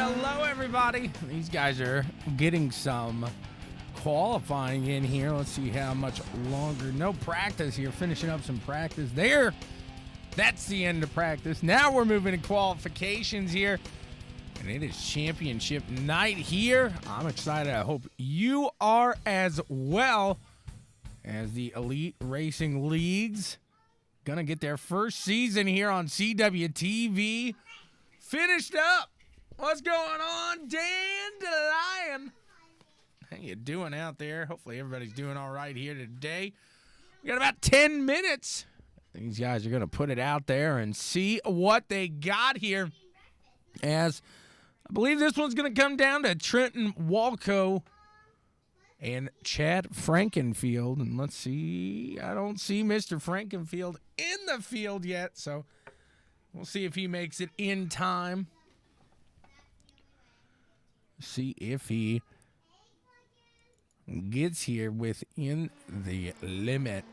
Hello, everybody. These guys are getting some qualifying in here. Let's see how much longer. No practice here. Finishing up some practice there. That's the end of practice. Now we're moving to qualifications here. And it is championship night here. I'm excited. I hope you are as well, as the Elite Racing Leagues gonna get their first season here on CWTV. Finished up. What's going on, Dandelion? How you doing out there? Hopefully everybody's doing all right here today. We got about 10 minutes. These guys are going to put it out there and see what they got here. As I believe this one's going to come down to Trenton Walco and Chad Frankenfield. And let's see. I don't see Mr. Frankenfield in the field yet, so we'll see if he makes it in time. See if he gets here within the limit.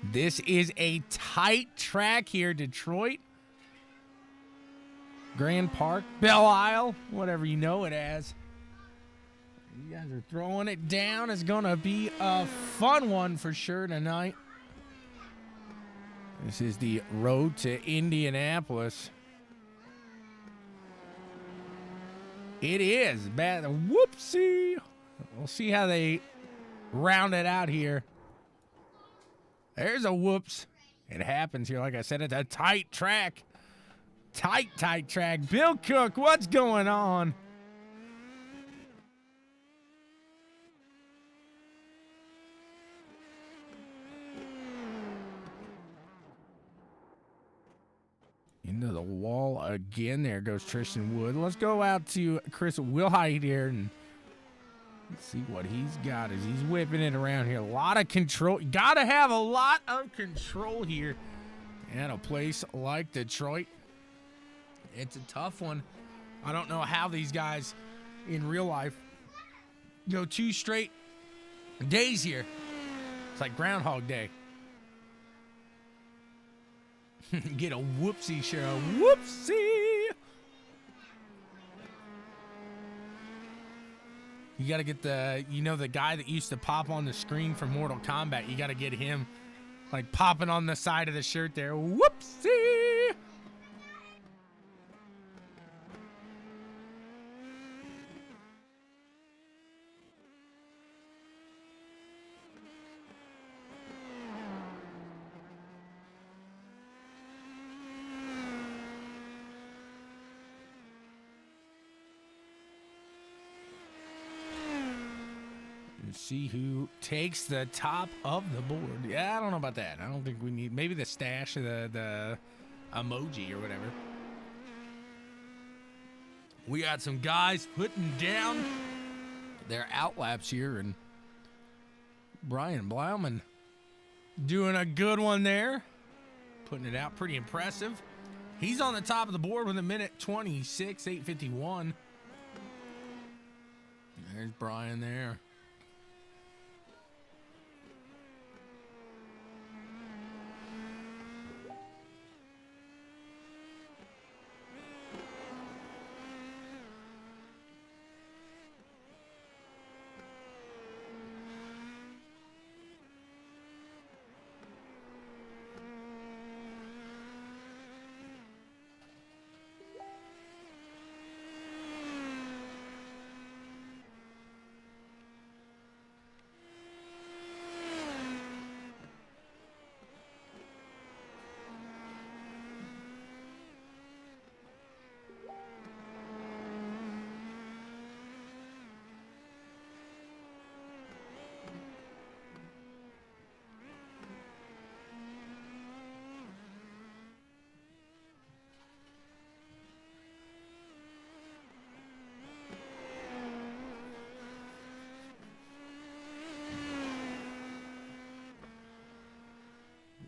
This is a tight track here, Detroit. Grand Park, Belle Isle, whatever you know it as. You guys are throwing it down. It's going to be a fun one for sure tonight. This is the road to Indianapolis. It is bad. Whoopsie. We'll see how they round it out here. There's a whoops. It happens here. Like I said, it's a tight track. Tight track. Bill Cook, what's going on? Into the wall again. There goes Tristan Wood. Let's go out to Chris Wilhite here and let's see what he's got as he's whipping it around here. A lot of control. Got to have a lot of control here in a place like Detroit. It's a tough one. I don't know how these guys in real life go 2 straight days here. It's like Groundhog Day. Get a whoopsie, Cheryl. Whoopsie! You got to get the guy that used to pop on the screen for Mortal Kombat. You got to get him, like, popping on the side of the shirt there. Whoopsie! See who takes the top of the board. Yeah, I don't know about that. I don't think we need maybe the stash of the emoji or whatever. We got some guys putting down their outlaps here, and Brian Blauman doing a good one there. Putting it out pretty impressive. He's on the top of the board with a minute 26, 8:51. There's Brian there.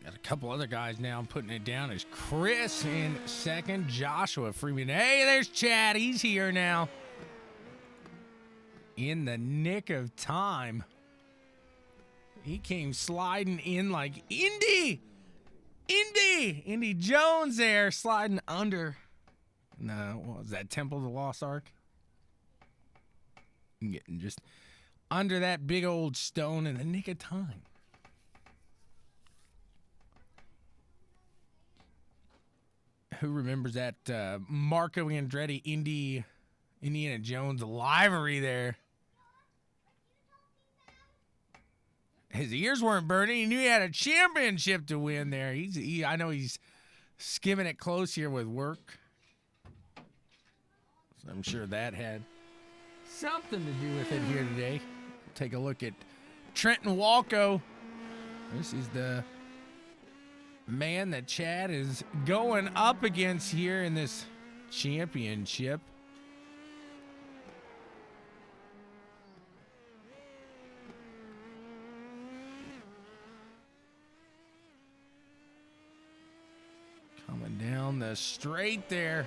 Got a couple other guys now putting it down. Is Chris in second, Joshua Freeman. Hey, there's Chad. He's here now. In the nick of time. He came sliding in like Indy Jones there, sliding under No, what was that, Temple of the Lost Ark? Getting just under that big old stone in the nick of time. Who remembers that Marco Andretti Indiana Jones livery there? His ears weren't burning. He knew he had a championship to win there. I know he's skimming it close here with work. So I'm sure that had something to do with it here today. Take a look at Trenton Walco. This is the man that Chad is going up against here in this championship. Coming down the straight there.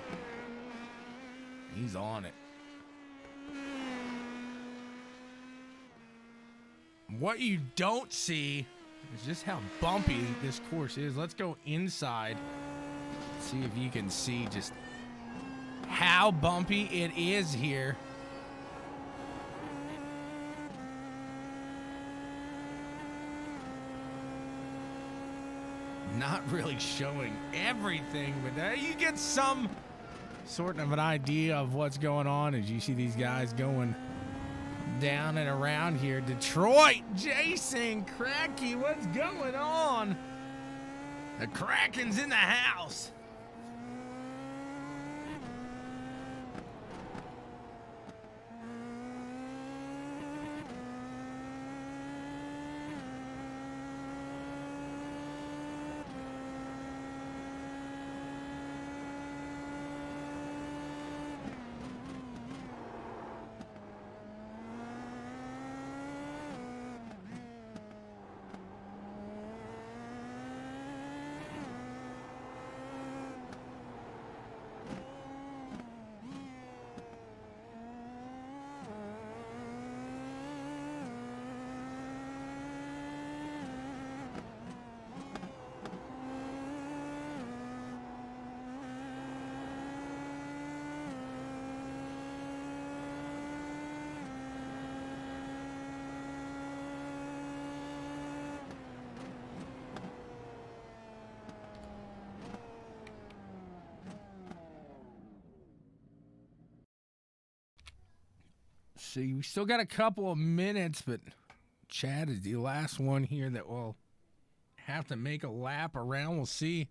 He's on it. What you don't see is just how bumpy this course is. Let's go inside. See if you can see just how bumpy it is here. Not really showing everything, but you get some sort of an idea of what's going on as you see these guys going down and around here. Detroit, Jason Cracky, what's going on? The Kraken's in the house. See, we still got a couple of minutes, but Chad is the last one here that will have to make a lap around. We'll see.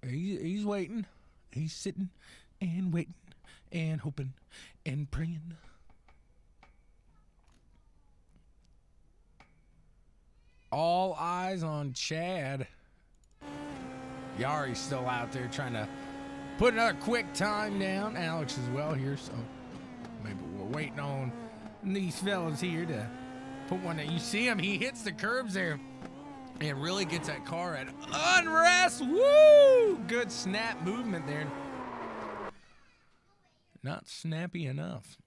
He's waiting. He's sitting and waiting and hoping and praying. All eyes on Chad. Yari's still out there trying to put another quick time down. Alex as well here, so maybe we're waiting on these fellas here to put one that you see him. He hits the curbs there and really gets that car at unrest. Woo! Good snap movement there. Not snappy enough.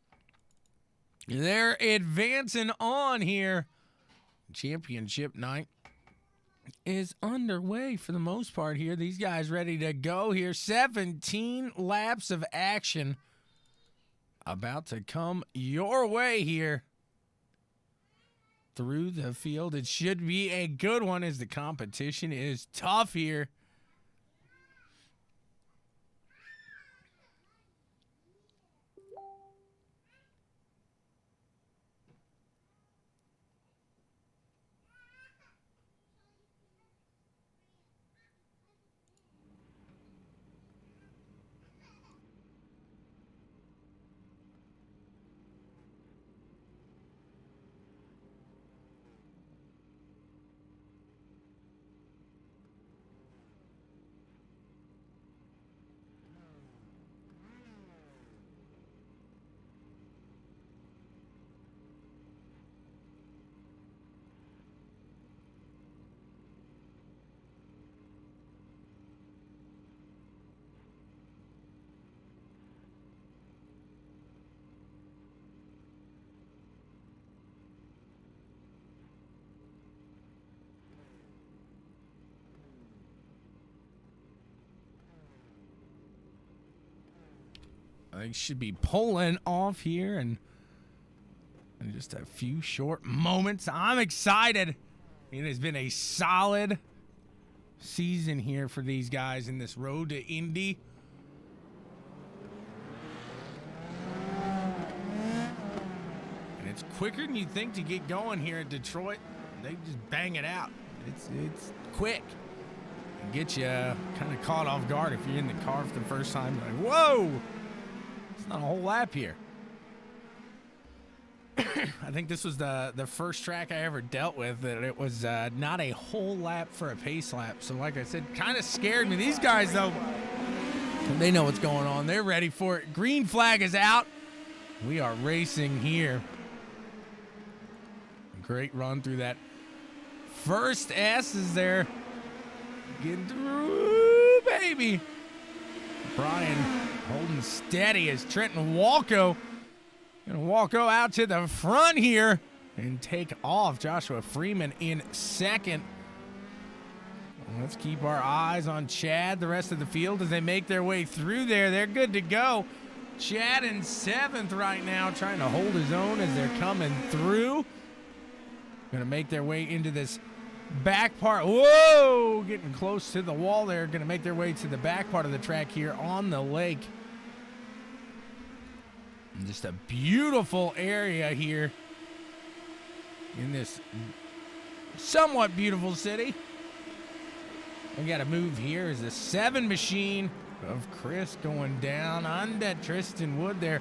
They're advancing on here. Championship night is underway for the most part here. These guys ready to go here. 17 laps of action about to come your way here through the field. It should be a good one as the competition is tough here. They should be pulling off here in just a few short moments. I'm excited. It has been a solid season here for these guys in this road to Indy. And it's quicker than you think to get going here at Detroit. They just bang it out. It's quick. And get you kind of caught off guard if you're in the car for the first time. You're like, whoa! It's not a whole lap here. I think this was the first track I ever dealt with that it was not a whole lap for a pace lap. So like I said, kind of scared me. These guys, though, they know what's going on. They're ready for it. Green flag is out. We are racing here. Great run through that first S is there. Getting through, baby. Brian holding steady as Trenton Walco. Gonna Walco out to the front here and take off. Joshua Freeman in second. Let's keep our eyes on Chad, the rest of the field, as they make their way through there. They're good to go. Chad in seventh right now, trying to hold his own as they're coming through. Gonna make their way into this back part. Whoa! Getting close to the wall there. Gonna make their way to the back part of the track here on the lake. And just a beautiful area here in this somewhat beautiful city. We got to move here as the 7 machine of Chris going down under Tristan Wood there.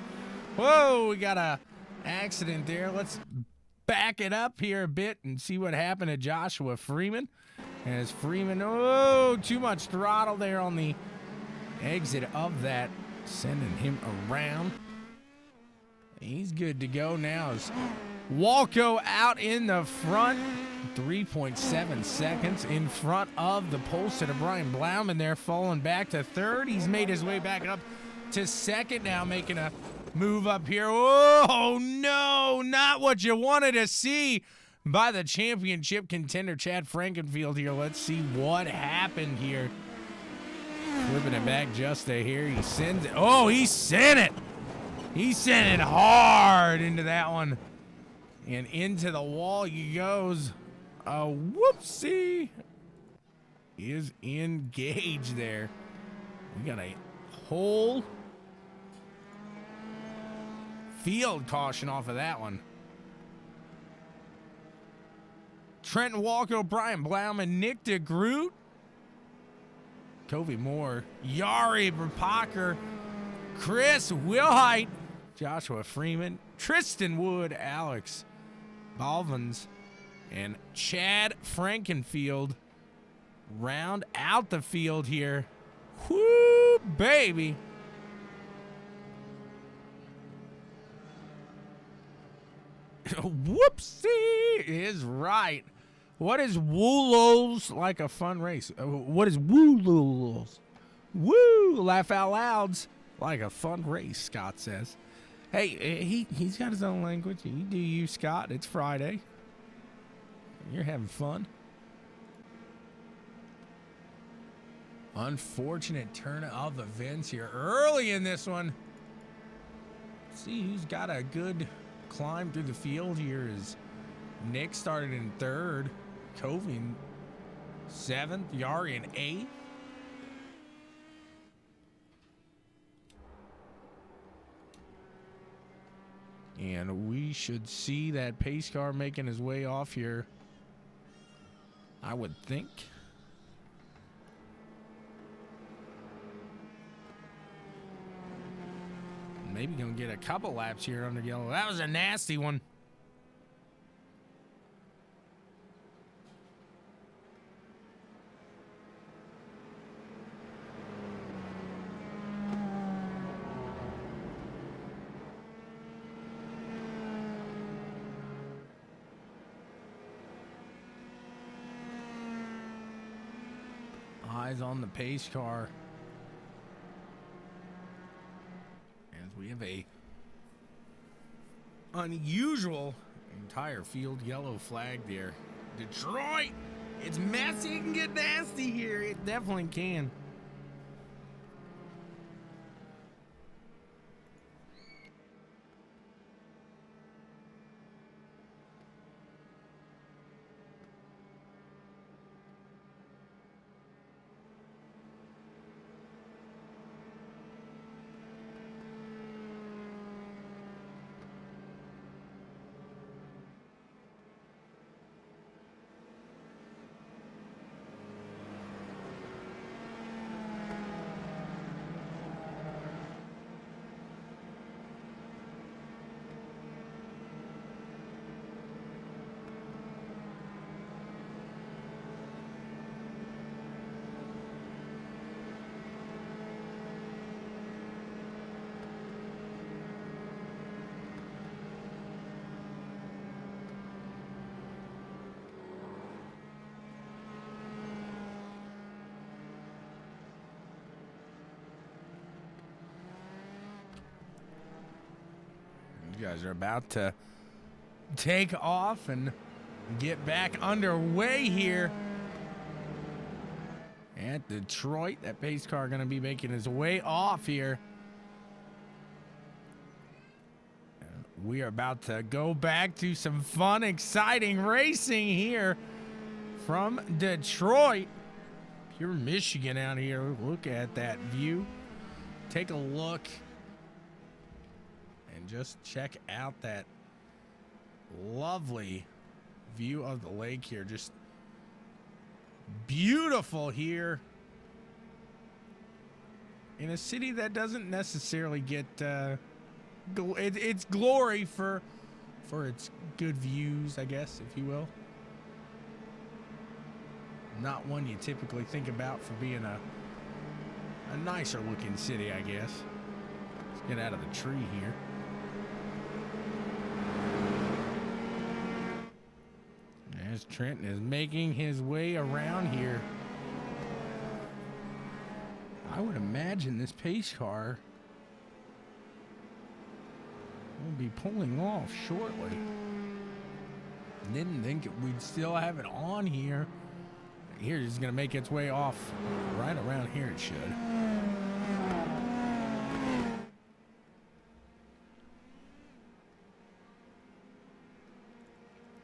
Whoa, we got a accident there. Let's back it up here a bit and see what happened to Joshua Freeman. As Freeman, oh, too much throttle there on the exit of that, sending him around. He's good to go now as Walco out in the front. 3.7 seconds in front of the pole sitter. Brian Blauman there falling back to third. He's made his way back up to second now, making a move up here. Oh, no, not what you wanted to see by the championship contender, Chad Frankenfield here. Let's see what happened here. Flipping it back just to here. He sends it. Oh, he sent it. He sent it hard into that one. And into the wall he goes. A whoopsie is engaged there. We got a whole field caution off of that one. Trenton Walco, Brian Blauman, Nick DeGroot, Covey Moore, Yari Rapaker, Chris Wilhite, Joshua Freeman, Tristan Wood, Alex Balvins, and Chad Frankenfield round out the field here. Whoo, baby. Whoopsie is right. What is Woolols like a fun race? What is Woolols? Woo, laugh out louds like a fun race, Scott says. Hey, he's got his own language. You do you, Scott. It's Friday. You're having fun. Unfortunate turn of events here early in this one. Let's see who's got a good climb through the field here. Is Nick started in third, Covey in seventh, Yari in eighth. And we should see that pace car making his way off here, I would think. Maybe gonna get a couple laps here under yellow. That was a nasty one. Eyes on the pace car. As we have a unusual entire field yellow flag there. Detroit, it's messy. It can get nasty here. It definitely can. You guys are about to take off and get back underway here at Detroit. That pace car going to be making his way off here. We are about to go back to some fun, exciting racing here from Detroit. Pure Michigan out here. Look at that view. Take a look and just check out that lovely view of the lake here. Just beautiful here in a city that doesn't necessarily get its glory for its good views, I guess, if you will. Not one you typically think about for being a nicer looking city, I guess. Let's get out of the tree here. As Trenton is making his way around here. I would imagine this pace car will be pulling off shortly. Didn't think we'd still have it on here. Here it's going to make its way off right around here. It should.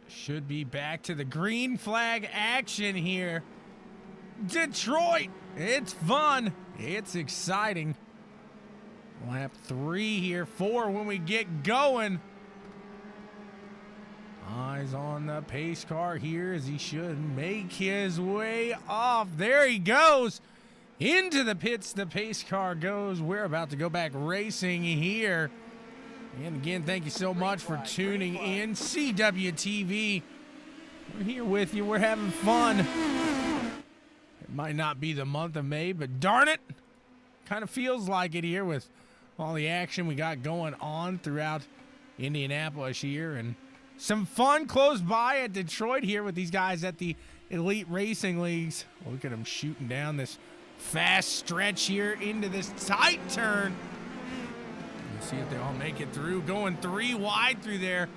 Should be back to the green flag action here. Detroit, it's fun. It's exciting. Lap 3 here, 4 when we get going. Eyes on the pace car here as he should make his way off. There he goes. Into the pits the pace car goes. We're about to go back racing here. And again, thank you so much for tuning in. CWTV. We're here with you. We're having fun. It might not be the month of May, but darn it, kind of feels like it here with all the action we got going on throughout Indianapolis here. And some fun close by at Detroit here with these guys at the Elite Racing Leagues. Look at them shooting down this fast stretch here into this tight turn. Let's see if they all make it through. Going 3 wide through there.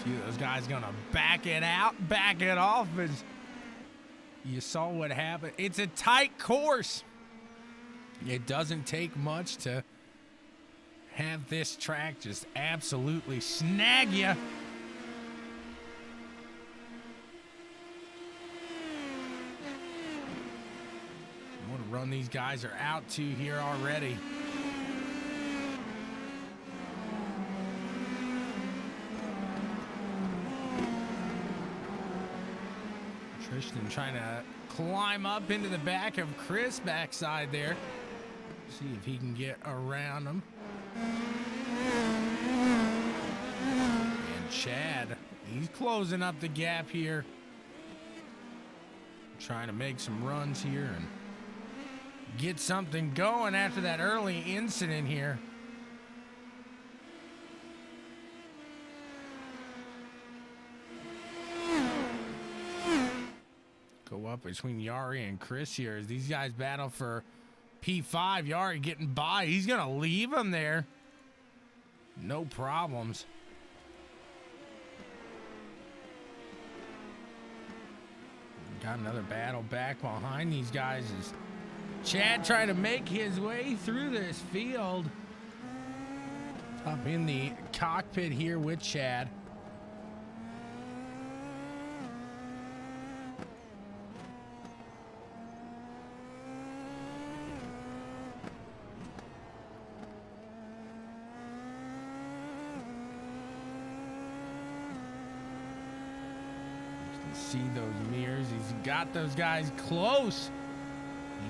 See those guys gonna back it out, back it off as you saw what happened. It's a tight course. It doesn't take much to have this track just absolutely snag you. What a run these guys are out to here already. Tristan trying to climb up into the back of Chris backside there. See if he can get around him. And Chad, he's closing up the gap here. Trying to make some runs here and get something going after that early incident here. Go up between Yari and Chris here as these guys battle for P5. Yari getting by. He's going to leave him there. No problems. Got another battle back behind these guys as Chad trying to make his way through this field. Up in the cockpit here with Chad. See those mirrors. He's got those guys close.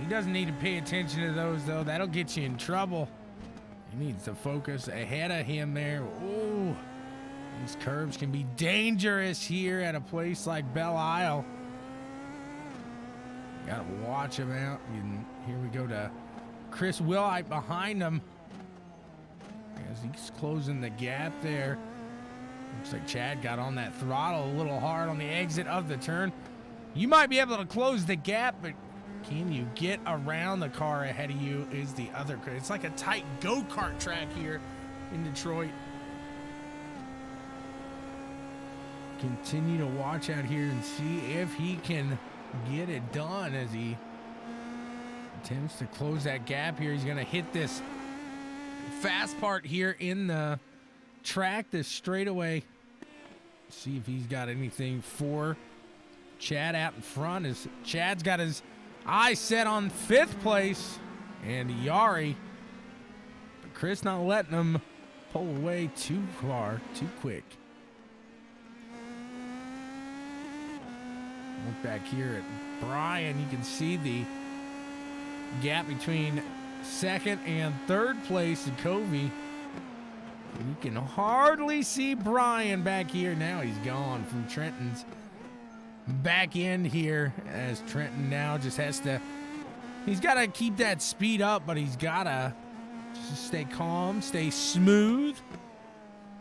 He doesn't need to pay attention to those, though. That'll get you in trouble. He needs to focus ahead of him there. Ooh, these curves can be dangerous here at a place like Belle Isle. Gotta watch him out. And here we go to Chris Willite behind him as he's closing the gap there. Looks like Chad got on that throttle a little hard on the exit of the turn. You might be able to close the gap, but Can you get around the car ahead of you is the other. It's like a tight go-kart track here in Detroit. Continue to watch out here and see if he can get it done as he attempts to close that gap here. He's going to hit this fast part here in the track, this straightaway. See if he's got anything for Chad out in front. As Chad's got his eyes set on 5th place and Yari, but Chris not letting him pull away too far, too quick. Look back here at Brian. You can see the gap between 2nd and 3rd place in Covey. You can hardly see Brian back here. Now he's gone from Trenton's back end here, as Trenton now just has to, he's got to keep that speed up, but he's got to just stay calm, stay smooth,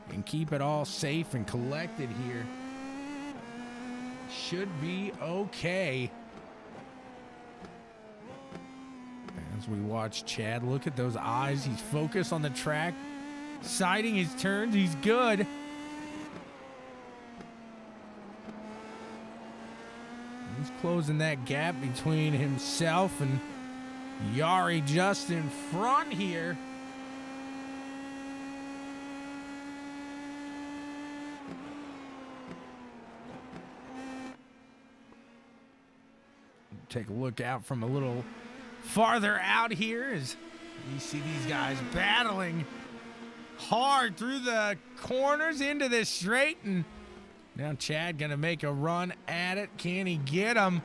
and keep it all safe and collected here. Should be okay. As we watch Chad, look at those eyes. He's focused on the track, sighting his turns. He's good. He's closing that gap between himself and Yari just in front here. Take a look out from a little farther out here as you see these guys battling hard through the corners into this straight, and now Chad gonna make a run at it. Can he get him?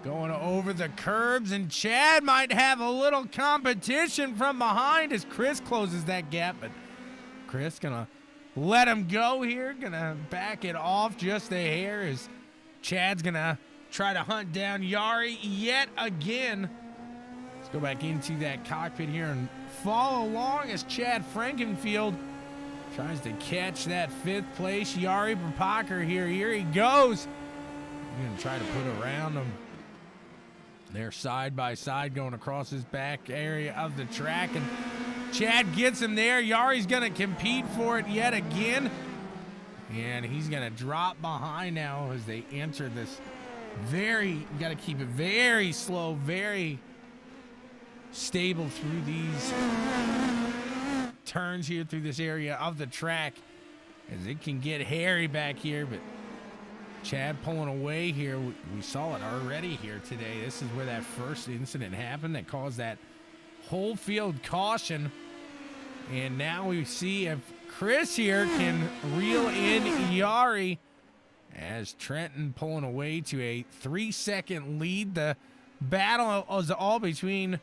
Going over the curbs, and Chad might have a little competition from behind as Chris closes that gap, but Chris gonna let him go here, gonna back it off just a hair as Chad's gonna try to hunt down Yari yet again. Let's go back into that cockpit here and follow along as Chad Frankenfield tries to catch that 5th place Yari Prabhakar here. Here he goes. He's going to try to put around him. They're side by side going across his back area of the track, and Chad gets him there. Yari's going to compete for it yet again, and he's going to drop behind now as they enter this you got to keep it very slow, very stable through these turns here through this area of the track, as it can get hairy back here. But Chad pulling away here. We saw it already here today. This is where that first incident happened that caused that whole field caution, and now we see if Chris here can reel in Yari, as Trenton pulling away to a 3-second lead. The battle is all between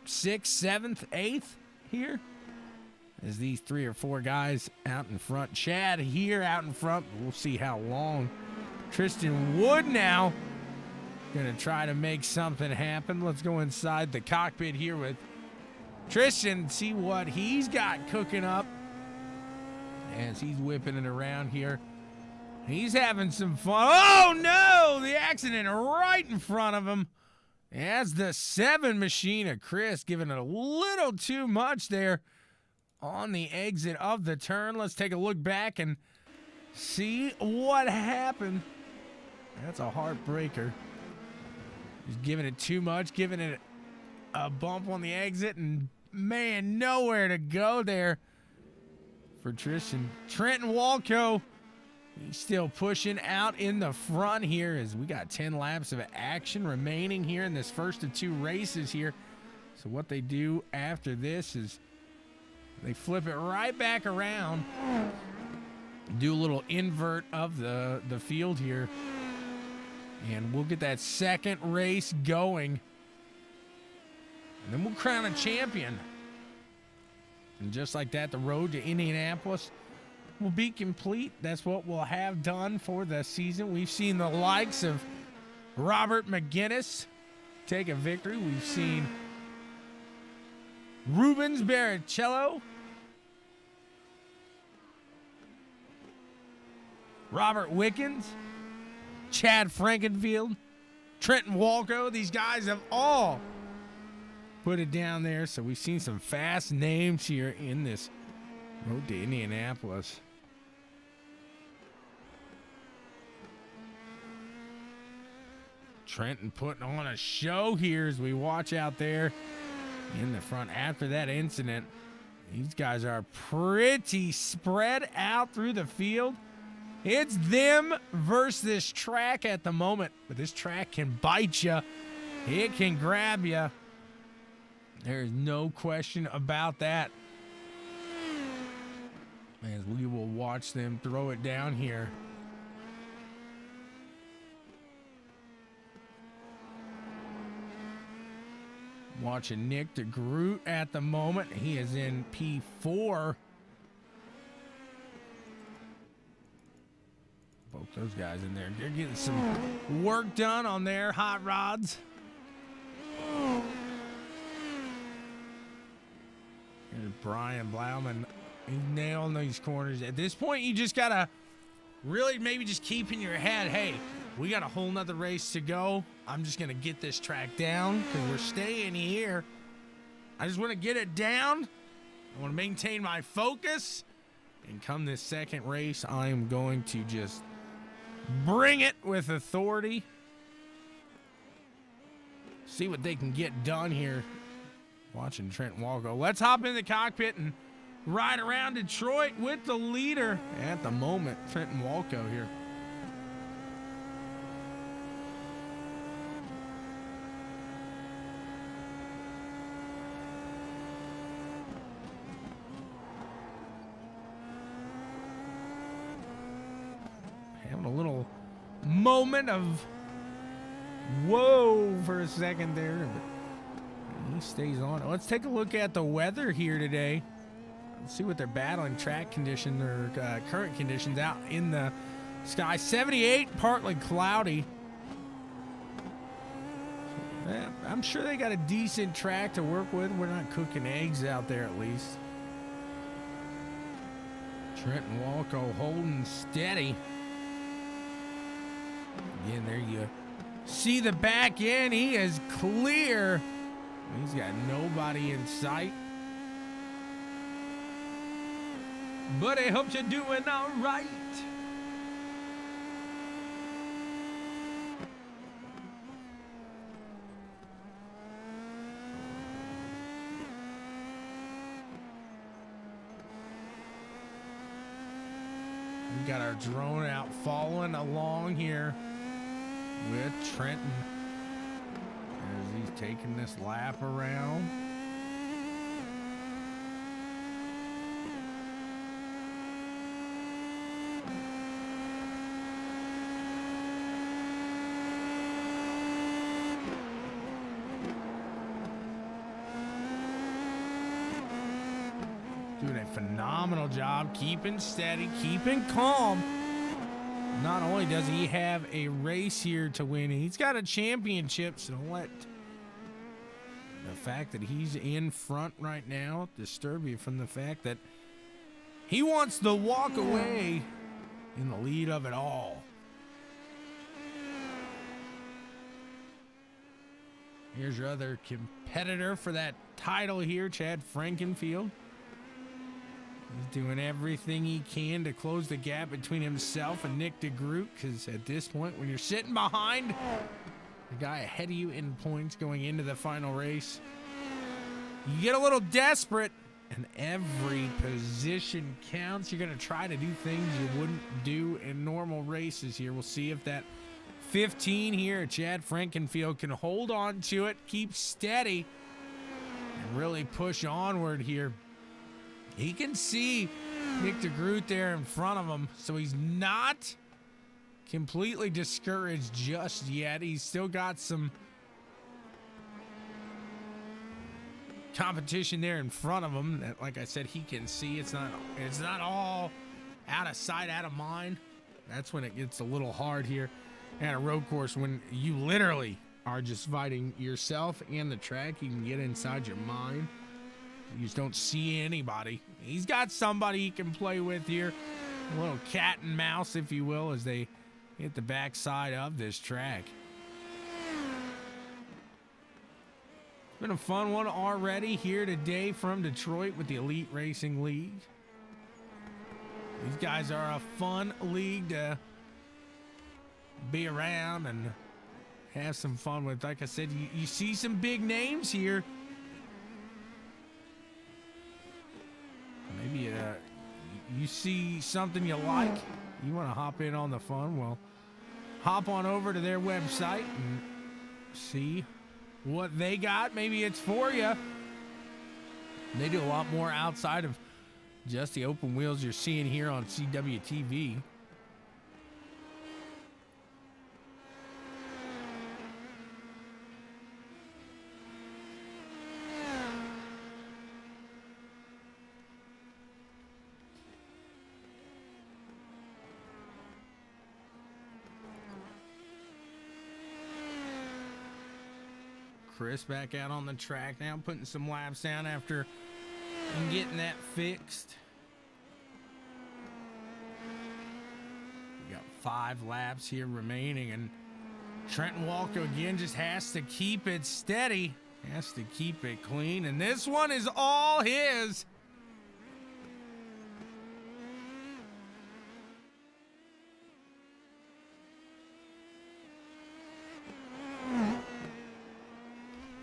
6th, 7th, 8th here, as these 3 or 4 guys out in front. Chad here out in front. We'll see how long. Tristan Wood now gonna try to make something happen. Let's go inside the cockpit here with Tristan, see what he's got cooking up as he's whipping it around here. He's having some fun. Oh, no! The accident right in front of him. As the 7 machine of Chris giving it a little too much there on the exit of the turn. Let's take a look back and see what happened. That's a heartbreaker. He's giving it too much, giving it a bump on the exit, and, man, nowhere to go there for Tristan. Trenton Walco, he's still pushing out in the front here, as we got 10 laps of action remaining here in this first of 2 races here. So what they do after this is they flip it right back around, do a little invert of the field here, and we'll get that second race going, and then we'll crown a champion. And just like that, the road to Indianapolis will be complete. That's what we'll have done for the season. We've seen the likes of Robert McGinnis take a victory. We've seen Rubens Barrichello, Robert Wickens, Chad Frankenfield, Trent and Walco. These guys have all put it down there. So we've seen some fast names here in this road to Indianapolis. Trenton putting on a show here as we watch out there in the front after that incident. These guys are pretty spread out through the field. It's them versus this track at the moment, but this track can bite you. It can grab you. There's no question about that. As we will watch them throw it down here. Watching Nick DeGroot at the moment. He is in P4. Both those guys in there. They're getting some work done on their hot rods. Here's Brian Blauman. He's nailing these corners. At this point, you just got to really maybe just keep in your head, hey, we got a whole nother race to go. I'm just going to get this track down because we're staying here. I just want to get it down. I want to maintain my focus. And come this second race, I am going to just bring it with authority. See what they can get done here. Watching Trent Walco. Let's hop in the cockpit and ride around Detroit with the leader at the moment, Trenton Walco here. Having a little moment of whoa for a second there, but he stays on. Let's take a look at the weather here today. Let's see what they're battling track condition or current conditions out in the sky. 78, partly cloudy. I'm sure they got a decent track to work with. We're not cooking eggs out there at least. Trenton Walco holding steady. Again, there you see the back end. He is clear. He's got nobody in sight. But I hope you're doing all right. We got our drone out following along here with Trenton as he's taking this lap around. Doing a phenomenal job, keeping steady, keeping calm. Not only does he have a race here to win, he's got a championship, so don't let the fact that he's in front right now disturb you from the fact that he wants to walk away in the lead of it all. Here's your other competitor for that title here, Chad Frankenfield. He's doing everything he can to close the gap between himself and Nick DeGroot, because at this point, when you're sitting behind the guy ahead of you in points going into the final race, you get a little desperate, and every position counts. You're going to try to do things you wouldn't do in normal races here. We'll see if that 15 here, Chad Frankenfield, can hold on to it, keep steady, and really push onward here. He can see Nick DeGroot there in front of him, so he's not completely discouraged just yet. He's still got some competition there in front of him that, like I said, he can see. It's not all out of sight, out of mind. That's when it gets a little hard here at a road course, when you literally are just fighting yourself and the track. You can get inside your mind. You just don't see anybody. He's got somebody he can play with here. A little cat and mouse, if you will, as they hit the backside of this track. Been a fun one already here today from Detroit with the Elite Racing League. These guys are a fun league to be around and have some fun with. Like I said, you see some big names here. Maybe you see something you like, you want to hop in on the fun. Well, hop on over to their website and see what they got. Maybe it's for you. They do a lot more outside of just the open wheels you're seeing here on CWTV. Chris back out on the track now, putting some laps down after getting that fixed. We got 5 laps here remaining, and Trenton Walker again just has to keep it steady, has to keep it clean, and this one is all his.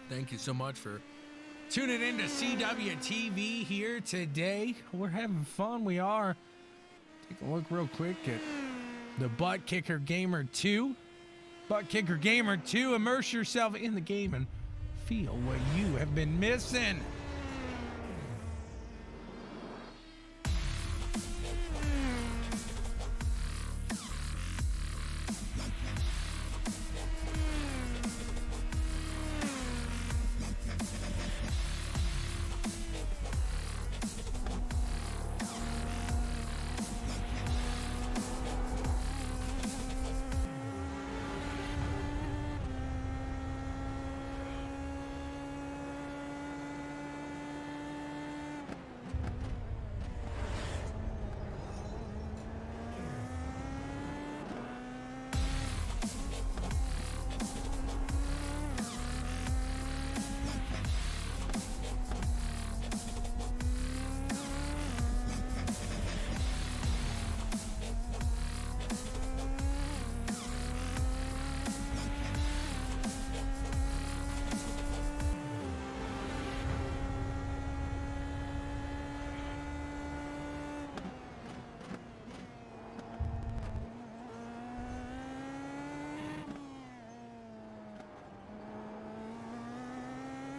Thank you so much for tuning in to CWTV here today. We're having fun. We are. Take a look real quick at the ButtKicker Gamer 2. ButtKicker Gamer 2. Immerse yourself in the game and feel what you have been missing.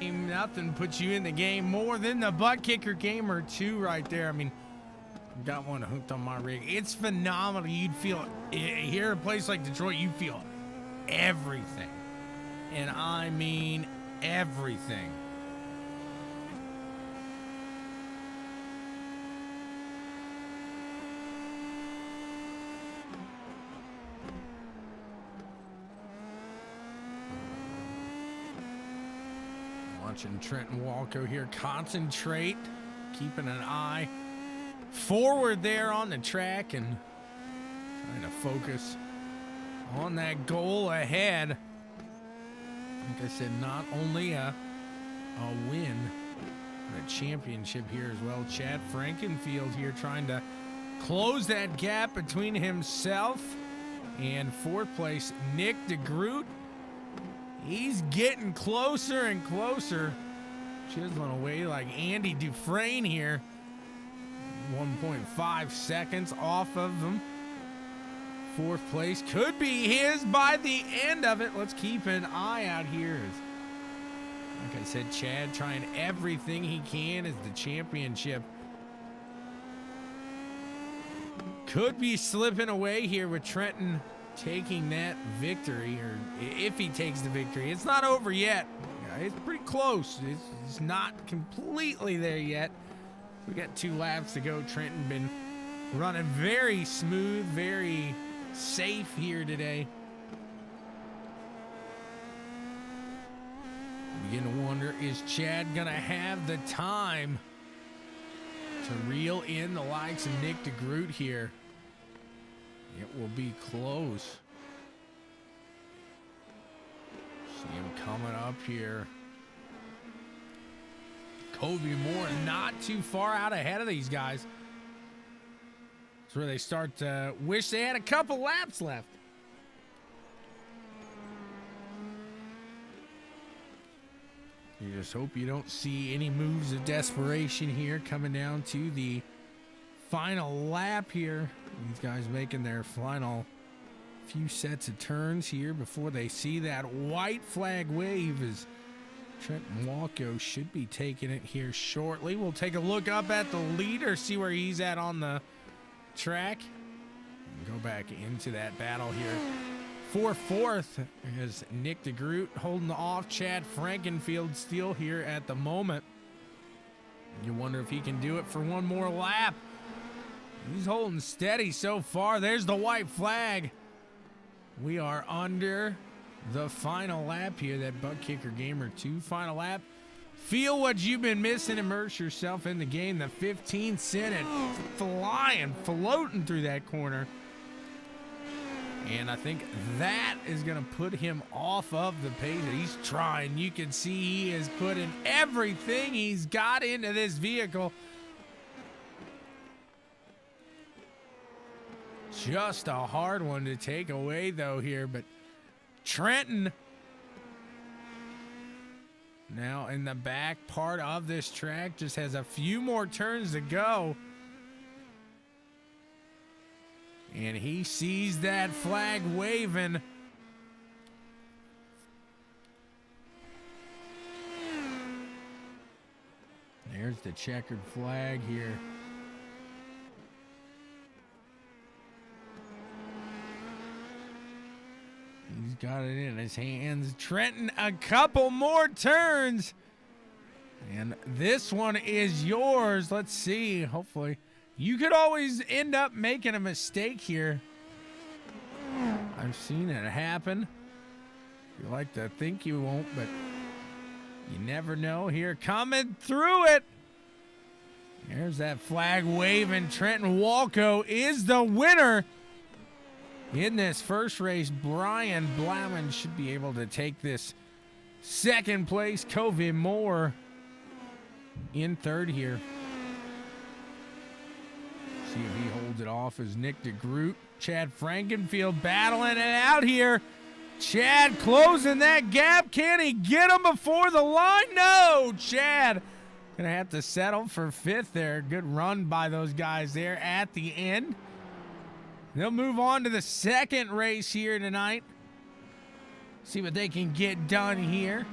Nothing puts you in the game more than the ButtKicker Gamer 2 right there. I mean, I've got one hooked on my rig. It's phenomenal. You'd feel, here at a place like Detroit, you feel everything. And I mean everything. Watching Trenton Walco here concentrate, keeping an eye forward there on the track and trying to focus on that goal ahead. Like I said, not only a win, but a championship here as well. Chad Frankenfield here trying to close that gap between himself and 4th place Nick DeGroot. He's getting closer and closer, chiseling away like Andy Dufresne here. 1.5 seconds off of him. 4th place could be his by the end of it. Let's keep an eye out here. Like I said, Chad trying everything he can as the championship could be slipping away here with Trenton taking that victory, or if he takes the victory. It's not over yet. It's pretty close. It's not completely there yet. We got 2 laps to go. Trenton been running very smooth, very safe here today. Begin to wonder, is Chad gonna have the time to reel in the likes of Nick DeGroot here? It will be close. See him coming up here. Covey Moore not too far out ahead of these guys. That's where they start to wish they had a couple laps left. You just hope you don't see any moves of desperation here coming down to the final lap here. These guys making their final few sets of turns here before they see that white flag wave as Trenton Walko should be taking it here shortly. We'll take a look up at the leader, see where he's at on the track, and go back into that battle here. For fourth is Nick DeGroot holding off Chad Frankenfield still here at the moment. You wonder if he can do it for one more lap. He's holding steady so far. There's the white flag. We are under the final lap here, that ButtKicker Gamer 2 final lap. Feel what you've been missing. Immerse yourself in the game. The 15th Senate flying, floating through that corner. And I think that is going to put him off of the pace. He's trying. You can see he is putting everything he's got into this vehicle. Just a hard one to take away, though, here. But Trenton now in the back part of this track, just has a few more turns to go. And he sees that flag waving. There's the checkered flag here. He's got it in his hands. Trenton, a couple more turns. And this one is yours. Let's see. Hopefully. You could always end up making a mistake here. I've seen it happen. You like to think you won't, but you never know. Here, coming through it. There's that flag waving. Trenton Walko is the winner in this first race. Brian Blauman should be able to take this second place. Covey Moore in third here. See if he holds it off as Nick DeGroot. Chad Frankenfield battling it out here. Chad closing that gap. Can he get him before the line? No, Chad gonna have to settle for fifth there. Good run by those guys there at the end. They'll move on to the second race here tonight. See what they can get done here.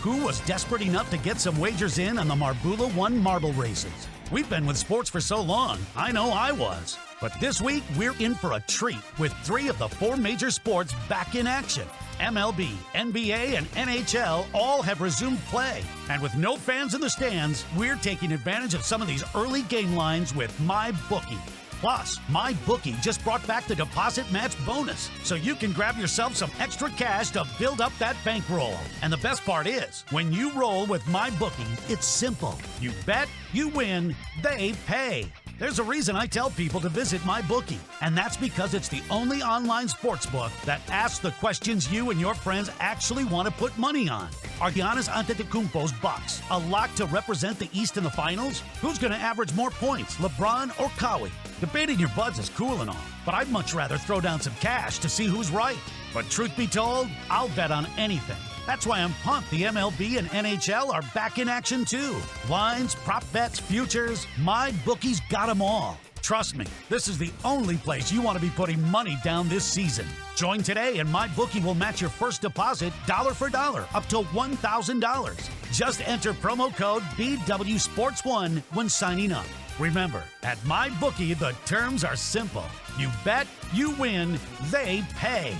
Who was desperate enough to get some wagers in on the Marbula 1 marble races? We've been with sports for so long, I know I was. But this week, we're in for a treat with 3 of the 4 major sports back in action. MLB, NBA, and NHL all have resumed play. And with no fans in the stands, we're taking advantage of some of these early game lines with MyBookie. Plus, MyBookie just brought back the deposit match bonus, so you can grab yourself some extra cash to build up that bankroll. And the best part is, when you roll with MyBookie, it's simple. You bet, you win, they pay. There's a reason I tell people to visit MyBookie, and that's because it's the only online sportsbook that asks the questions you and your friends actually want to put money on. Are Giannis Antetokounmpo's Bucks a lock to represent the East in the finals? Who's going to average more points, LeBron or Kawhi? Debating your buds is cool and all, but I'd much rather throw down some cash to see who's right. But truth be told, I'll bet on anything. That's why I'm pumped the MLB and NHL are back in action too. Lines, prop bets, futures, MyBookie's got them all. Trust me, this is the only place you want to be putting money down this season. Join today and MyBookie will match your first deposit dollar for dollar up to $1,000. Just enter promo code BWSports1 when signing up. Remember, at MyBookie, the terms are simple. You bet, you win, they pay.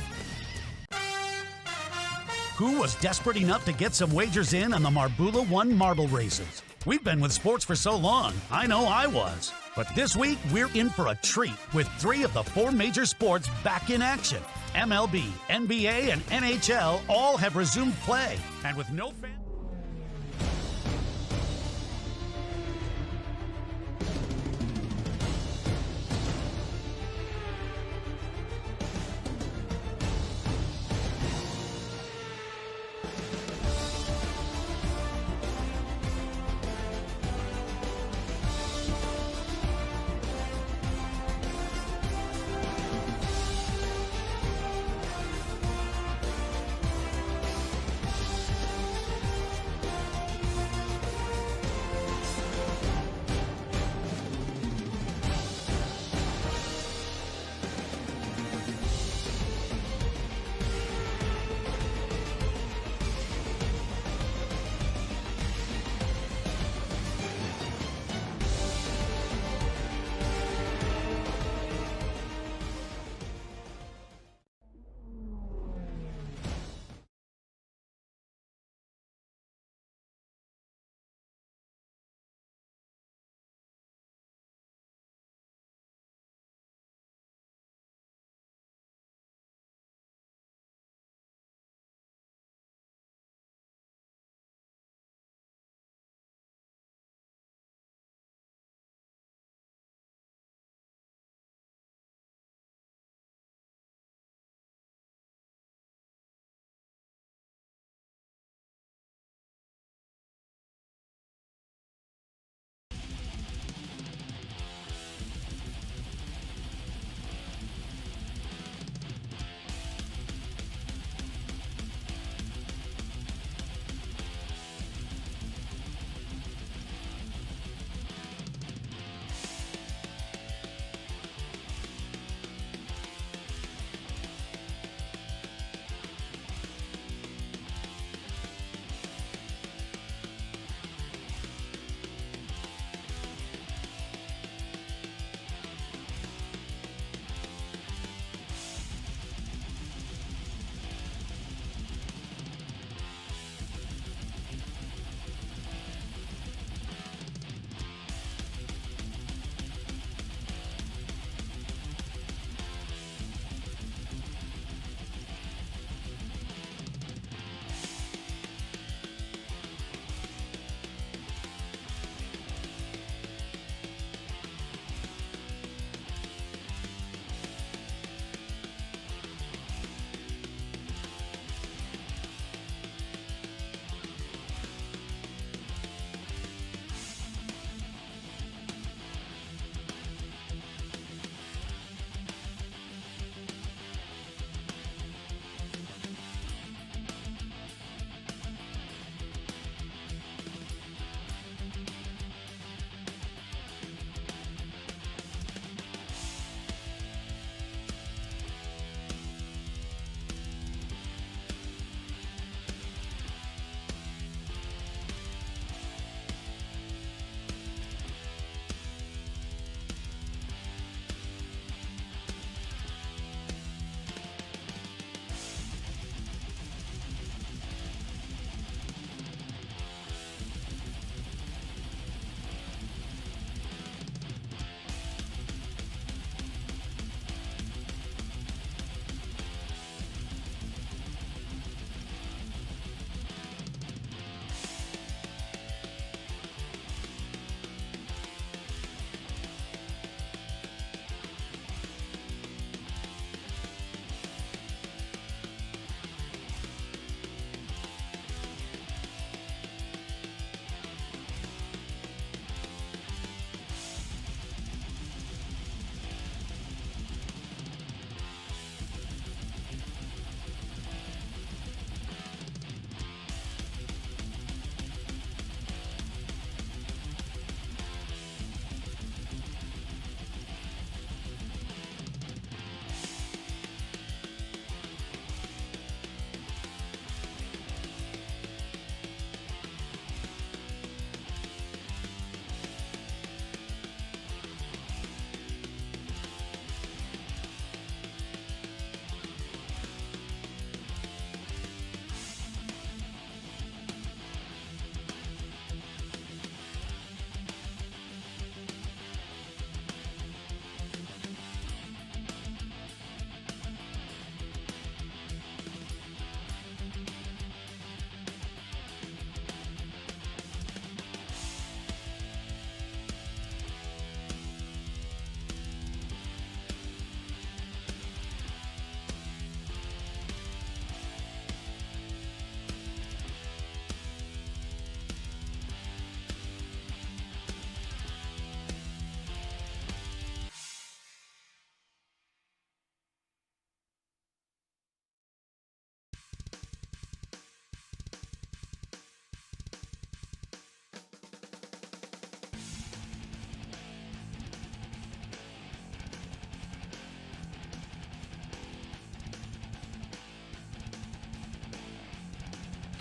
Who was desperate enough to get some wagers in on the Marbula 1 marble races? We've been with sports for so long, I know I was. But this week, we're in for a treat with 3 of the 4 major sports back in action. MLB, NBA, and NHL all have resumed play. And with no fans...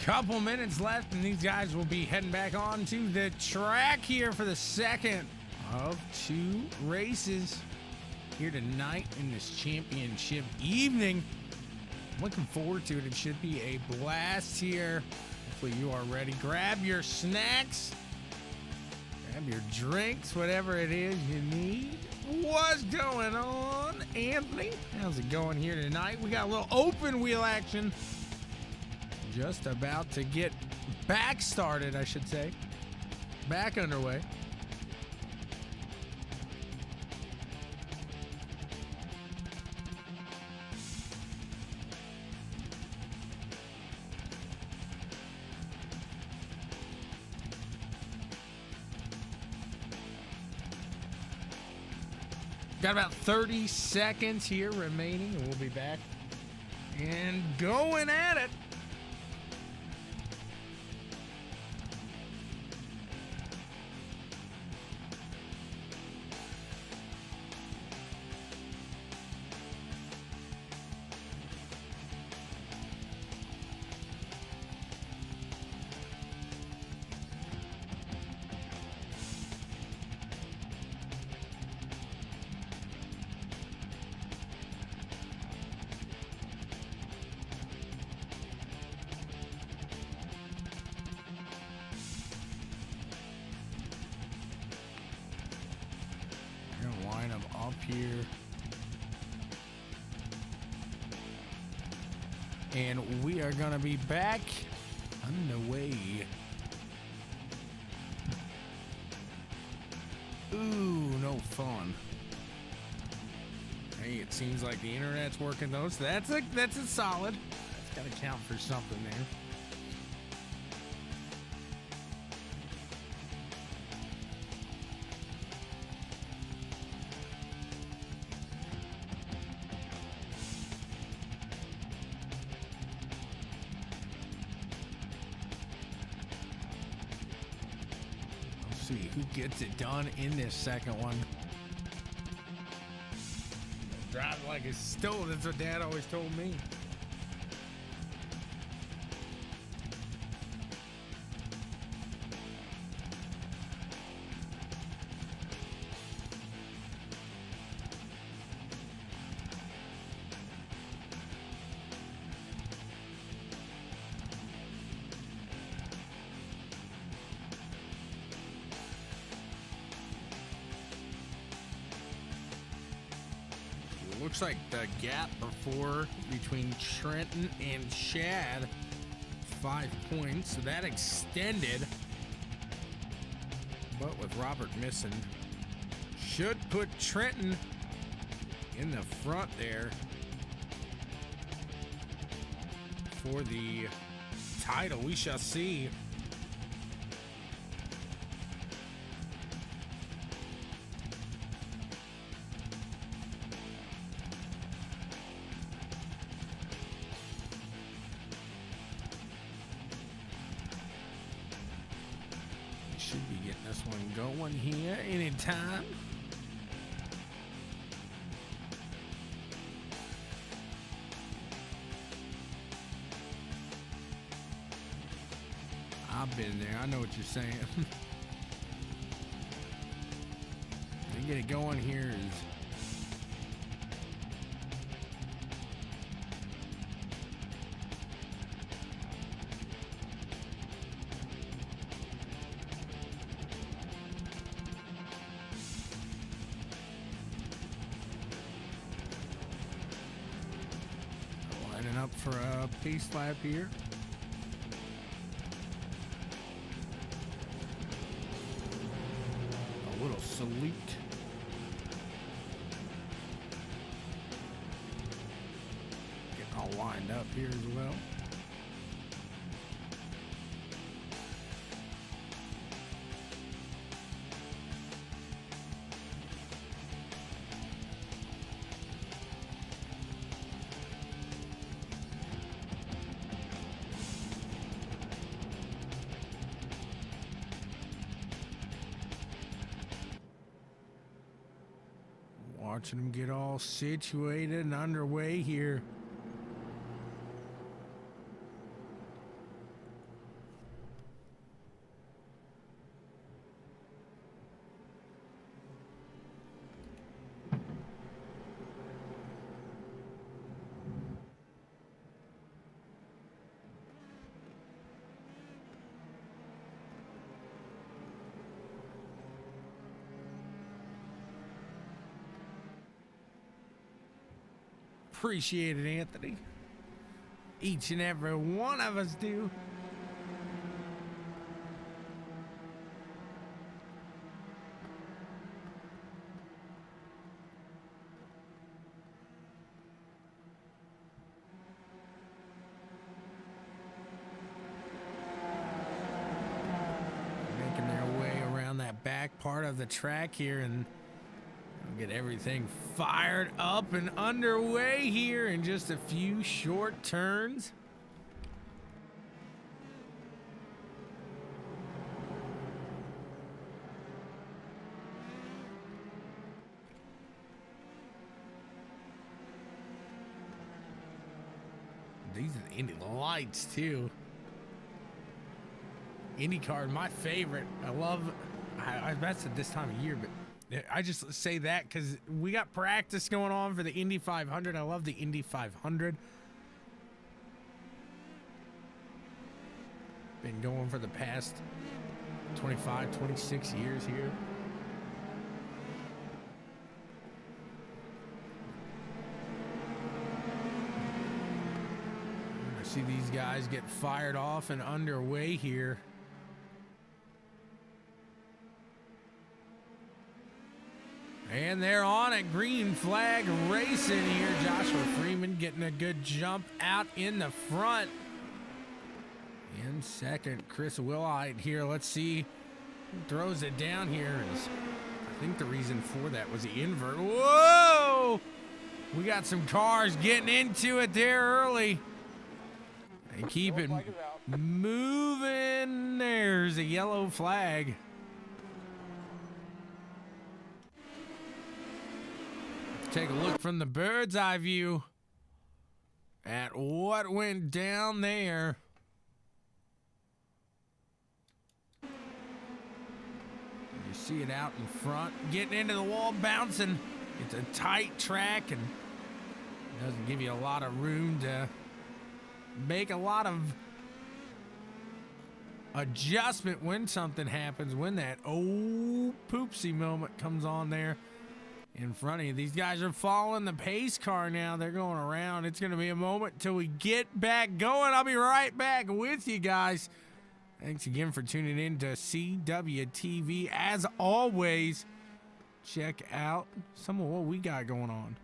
Couple minutes left, and these guys will be heading back on to the track here for the second of 2 races here tonight in this championship evening. Looking forward to it. It should be a blast here. Hopefully you are ready. Grab your snacks, grab your drinks, whatever it is you need. What's going on, Anthony? How's it going here tonight? We got a little open wheel action. Just about to get back started, I should say. Back underway. Got about 30 seconds here remaining, and we'll be back and going at it. Line them up here. And we are going to be back on the way. Ooh, no fun. Hey, it seems like the internet's working though, so that's a solid. That's got to count for something there. See who gets it done in this second one. Drive like it's stove. That's what Dad always told me. Looks like the gap before between Trenton and Shad, 5 points. So that extended. But with Robert missing, should put Trenton in the front there for the title. We shall see. Should be getting this one going here anytime. I've been there. I know what you're saying. To get it going here is lining up for a pace lap here. A little salute. Getting all lined up here as well. Watching them get all situated and underway here. appreciate it, Anthony. Each and every one of us do. Making their way around that back part of the track here and get everything fired up and underway here in just a few short turns. These are the Indy lights too. IndyCar, my favorite. I that's at this time of year, but I just say that because we got practice going on for the Indy 500. I love the Indy 500. Been going for the past 25, 26 years here. I see these guys get fired off and underway here. And they're on a green flag racing here. Joshua Freeman getting a good jump out in the front. In second, Chris Willite here. Let's see who throws it down here. I think the reason for that was the invert. Whoa! We got some cars getting into it there early. And keep it moving. There's a yellow flag. Take a look from the bird's eye view at what went down there. You see it out in front, getting into the wall, bouncing. It's a tight track and doesn't give you a lot of room to make a lot of adjustment when something happens, when that old poopsie moment comes on there. In front of you. These guys are following the pace car now. They're going around. It's going to be a moment till we get back going. I'll be right back with you guys. Thanks again for tuning in to CWTV. As always, check out some of what we got going on.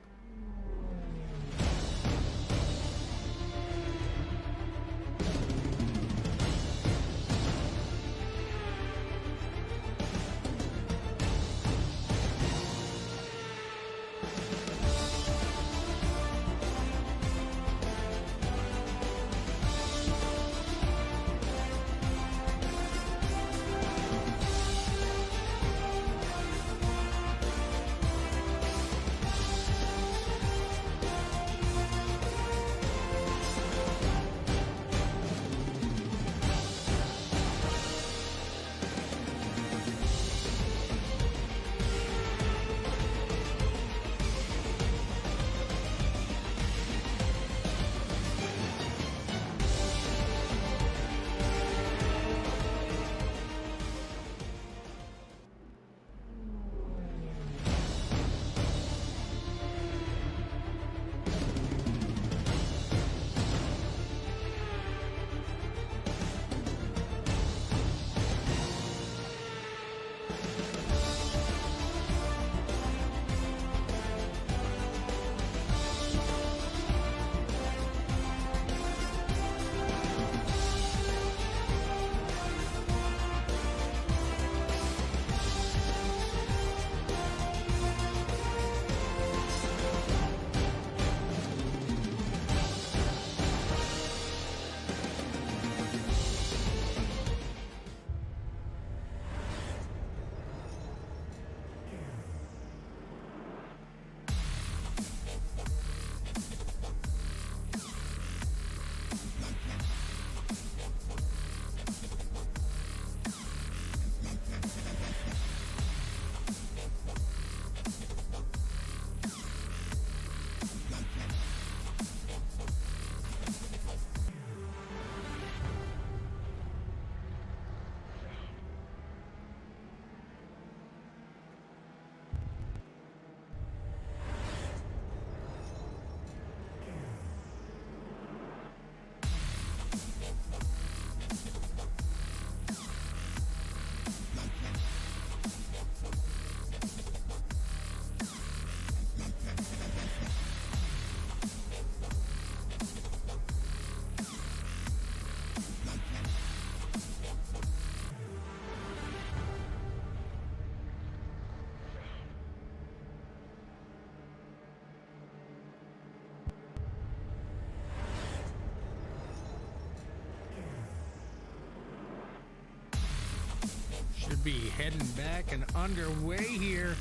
should be heading back and underway here.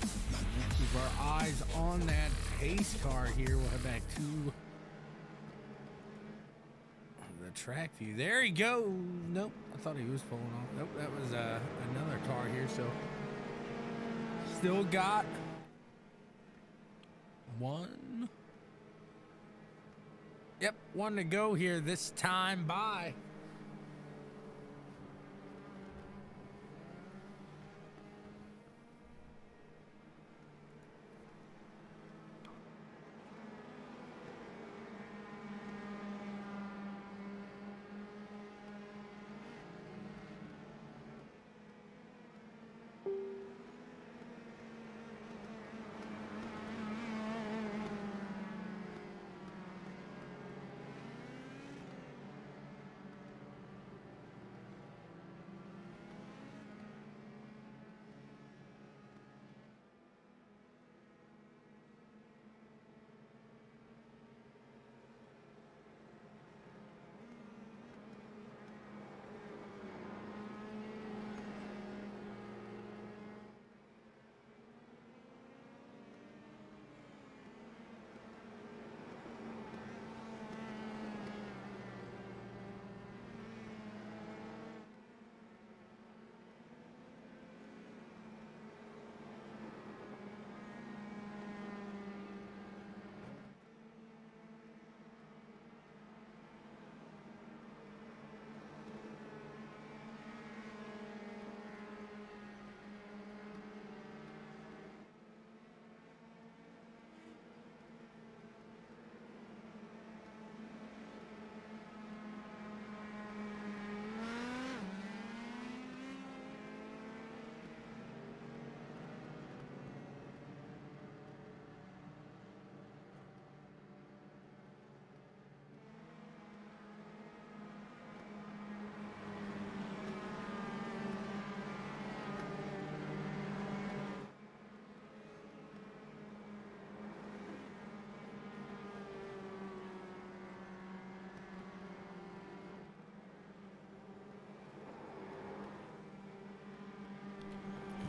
Keep our eyes on that pace car here. We'll head back to the track view. There he goes. Nope, I thought he was pulling off. Nope, that was another car here. So still got one. Yep, one to go here this time by.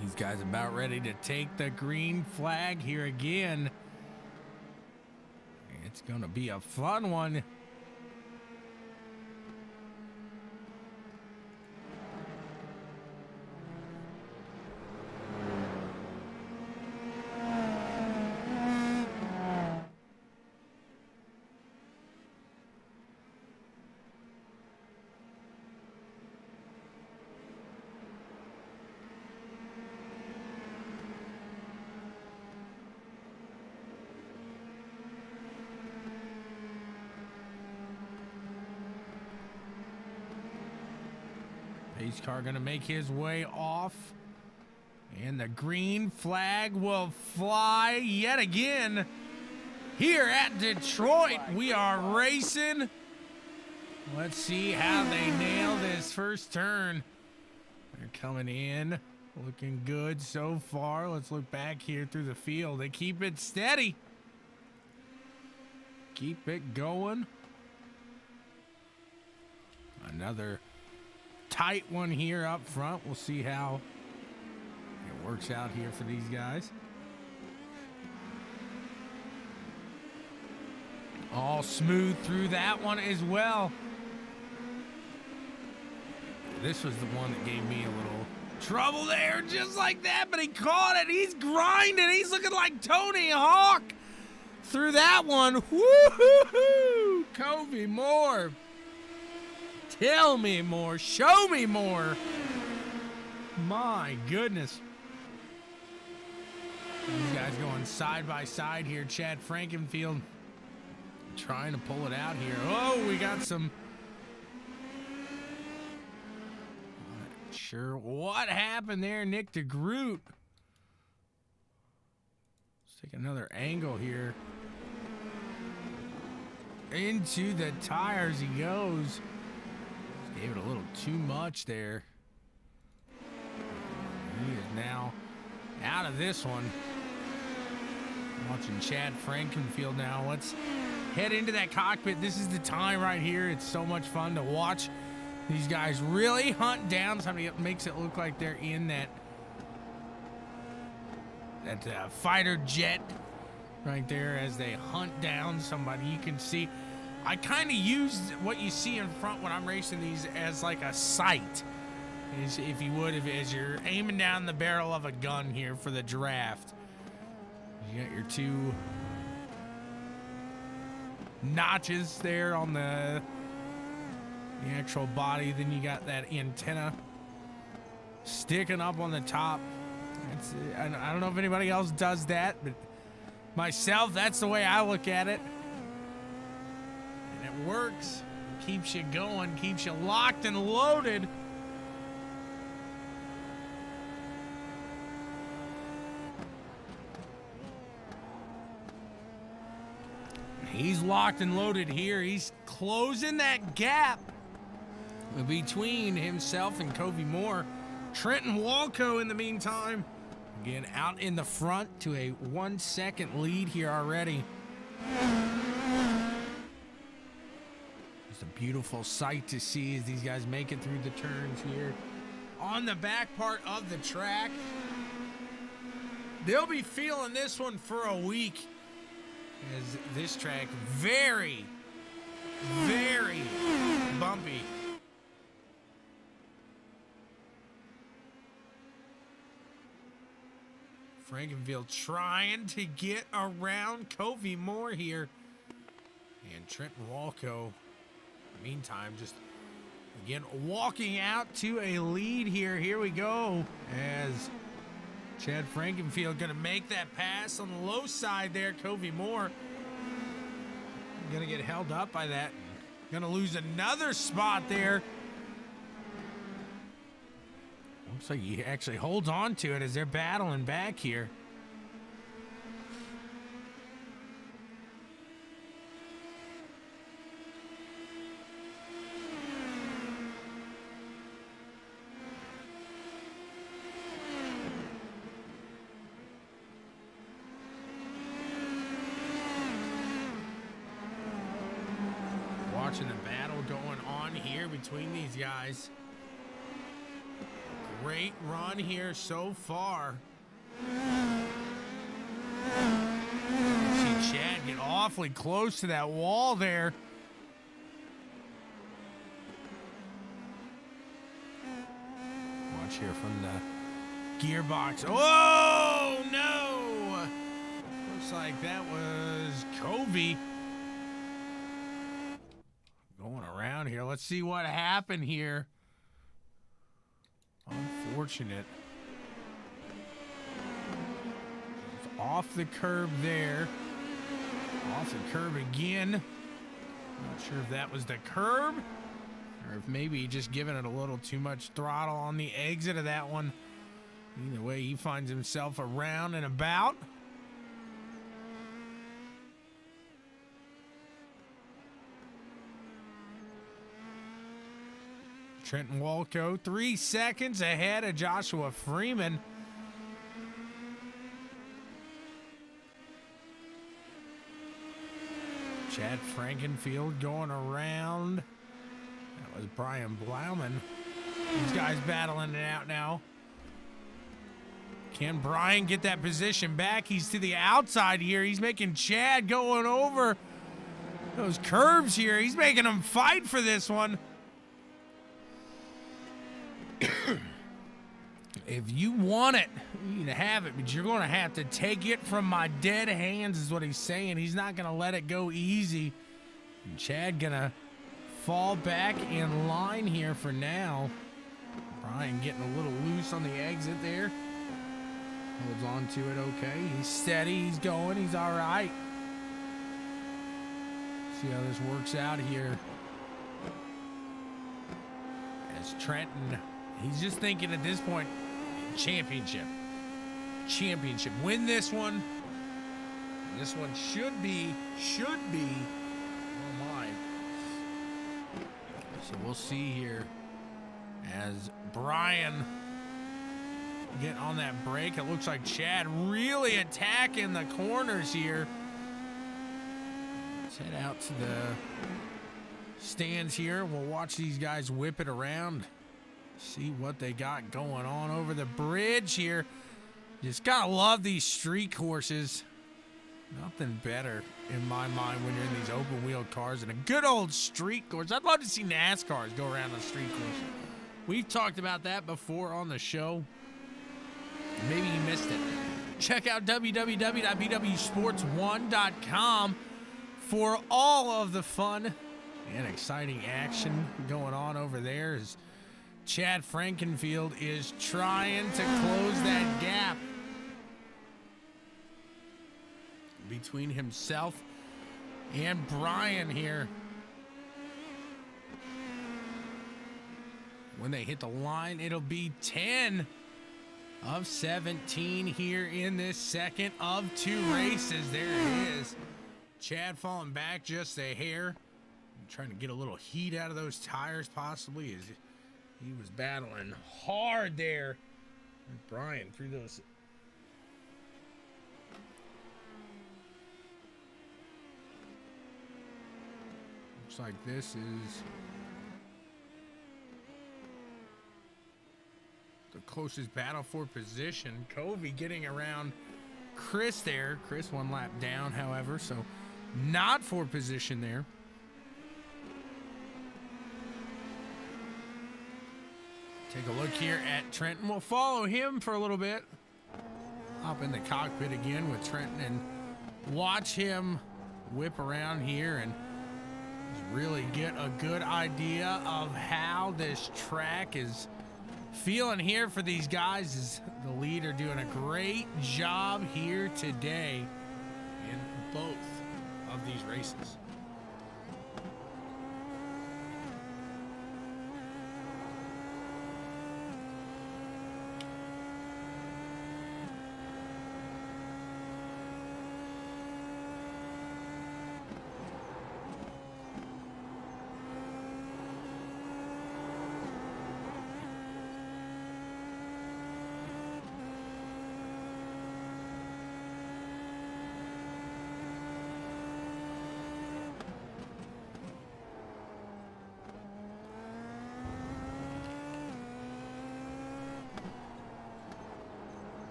These guys about ready to take the green flag here again. It's going to be a fun one. Pace car gonna make his way off, and the green flag will fly yet again here at Detroit. We are racing. Let's see how they nail this first turn. They're coming in, looking good so far. Let's look back here through the field. They keep it steady. Keep it going. Another tight one here up front. We'll see how it works out here for these guys. All smooth through that one as well. This was the one that gave me a little trouble there, just like that, but he caught it. He's grinding. He's looking like Tony Hawk through that one. Woo-hoo-hoo! Kobe Moore. Tell me more. Show me more. My goodness. These guys going side by side here. Chad Frankenfield trying to pull it out here. Oh, we got some. Not sure what happened there. Nick DeGroot. Let's take another angle here. Into the tires he goes. Gave it a little too much there. He is now out of this one. Watching Chad Frankenfield now. Let's head into that cockpit. This is the time right here. It's so much fun to watch These guys really hunt down somebody. It makes it look like they're in that fighter jet right there as they hunt down somebody. You can see, I kind of use what you see in front when I'm racing these as like a sight, if you would, as you're aiming down the barrel of a gun here for the draft. You got your two notches there on the actual body. Then you got that antenna sticking up on the top. I don't know if anybody else does that, but myself, that's the way I look at it. And it works. Keeps you going, keeps you locked and loaded. He's locked and loaded here. He's closing that gap between himself and Covey Moore. Trenton Walco, in the meantime, again out in the front to a 1 second lead here already. It's a beautiful sight to see as these guys make it through the turns here on the back part of the track. They'll be feeling this one for a week, as this track very, very bumpy. Frankenfield trying to get around Covey Moore here. And Trenton Walco, in the meantime, just again walking out to a lead here. Here we go, as Chad Frankenfield gonna make that pass on the low side there. Covey Moore gonna get held up by that. Gonna lose another spot there. Looks like he actually holds on to it as they're battling back here. Watching the battle going on here between these guys. Great run here so far. See Chad get awfully close to that wall there. Watch here from the gearbox. Oh, no! Looks like that was Covey going around here. Let's see what happened here. Unfortunate. It's off the curb there. Off the curb again. Not sure if that was the curb or if maybe just giving it a little too much throttle on the exit of that one. Either way, he finds himself around and about. Trenton Walco 3 seconds ahead of Joshua Freeman. Chad Frankenfield going around. That was Brian Blauman. These guys battling it out now. Can Brian get that position back? He's to the outside here. He's making Chad going over those curbs here. He's making him fight for this one. If you want it, you can have it, but you're going to have to take it from my dead hands, is what he's saying. He's not going to let it go easy. And Chad going to fall back in line here for now. Brian getting a little loose on the exit there. Holds on to it okay. He's steady. He's going. He's all right. See how this works out here. As Trenton, he's just thinking at this point, championship. Win this one. This one should be oh my. So we'll see here as Brian get on that break. It looks like Chad really attacking the corners here. Let's head out to the stands here. We'll watch these guys whip it around. See what they got going on over the bridge here. Just gotta love these street courses. Nothing better in my mind when you're in these open wheel cars and a good old street course. I'd love to see NASCARs go around a street course. We've talked about that before on the show. Maybe you missed it. Check out www.bwsports1.com for all of the fun and exciting action going on over there as Chad Frankenfield is trying to close that gap between himself and Brian here. When they hit the line, it'll be 10 of 17 here in this second of 2 races. There it is. Chad falling back just a hair. Trying to get a little heat out of those tires possibly as he was battling hard there. And Brian through those. Looks like this is the closest battle for position. Covey getting around Chris there. Chris 1 lap down, however, so not for position there. Take a look here at Trenton. We'll follow him for a little bit. Hop in the cockpit again with Trenton and watch him whip around here and really get a good idea of how this track is feeling here for these guys. As the leader doing a great job here today in both of these races.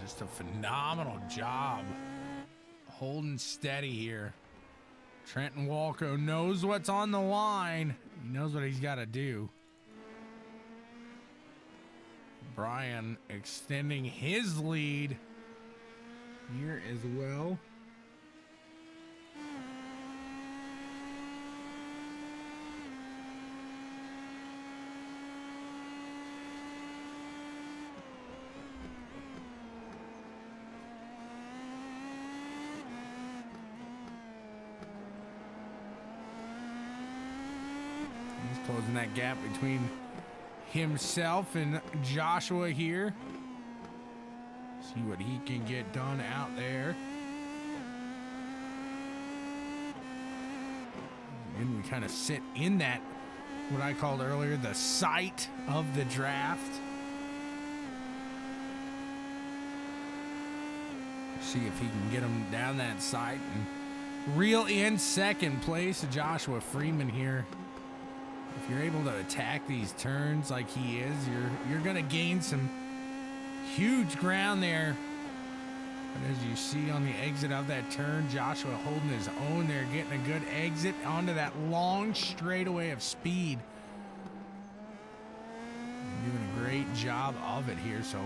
Just a phenomenal job holding steady here. Trenton Walco knows what's on the line. He knows what he's got to do. Brian extending his lead here as well. Closing that gap between himself and Joshua here. See what he can get done out there. And we kind of sit in that, what I called earlier, the sight of the draft. See if he can get him down that sight and reel in second place. Joshua Freeman here. If you're able to attack these turns like he is, you're going to gain some huge ground there. But as you see on the exit of that turn, Joshua holding his own there, getting a good exit onto that long straightaway of speed. Doing a great job of it here. So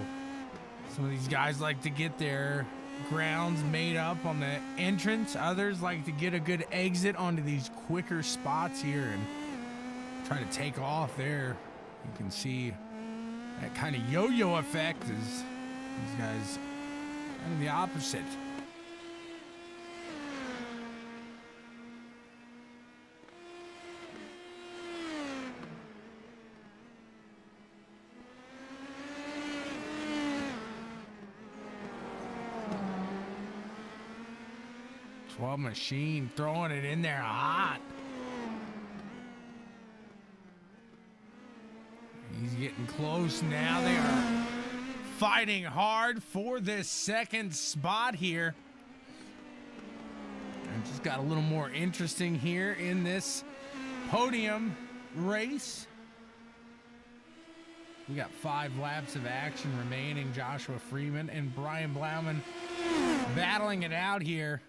some of these guys like to get their grounds made up on the entrance. Others like to get a good exit onto these quicker spots here and try to take off there. You can see that kind of yo-yo effect is these guys kind of the opposite. Machine throwing it in there hot. He's getting close now. They are fighting hard for this second spot here. And Just got a little more interesting here in this podium race. We got 5 laps of action remaining. Joshua Freeman and Brian Blauman battling it out here.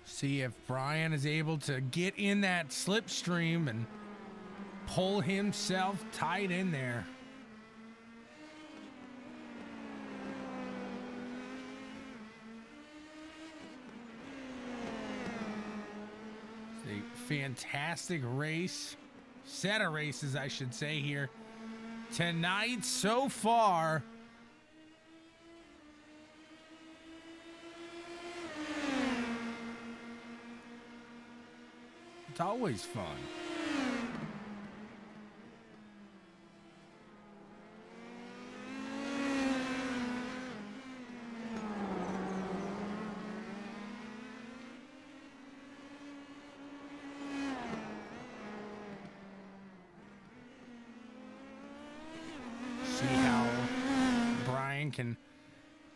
See if Brian is able to get in that slipstream and pull himself tight in there. It's a fantastic race, set of races, I should say, here tonight so far. It's always fun. See how Brian can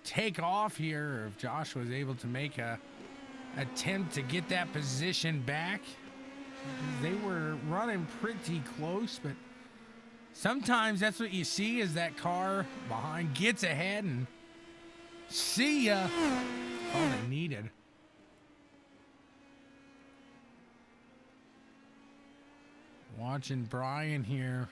take off here, or if Joshua is able to make a attempt to get that position back. They were running pretty close, but sometimes that's what you see, is that car behind gets ahead and see ya. All they needed. Watching Brian here.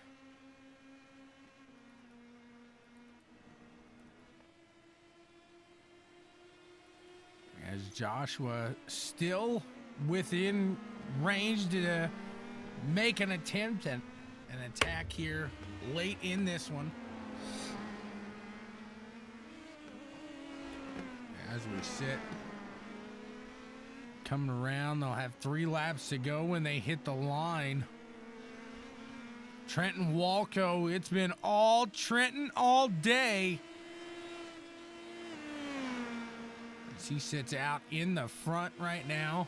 As Joshua still within range to make an attempt at an attack here late in this one. As we sit, coming around, they'll have 3 laps to go when they hit the line. Trenton Walco, it's been all Trenton all day. As he sits out in the front right now.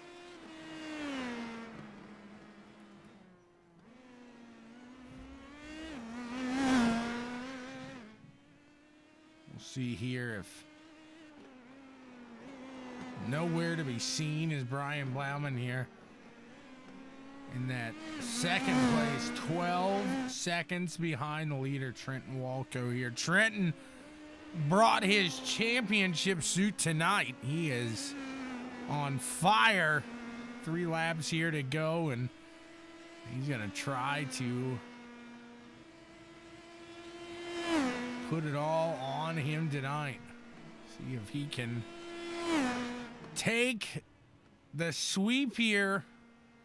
See here if nowhere to be seen is Brian Blauman here in that second place, 12 seconds behind the leader, Trenton Walco here. Trenton brought his championship suit tonight. He is on fire. 3 laps here to go, and he's gonna try to put it all on him tonight. See if he can take the sweep here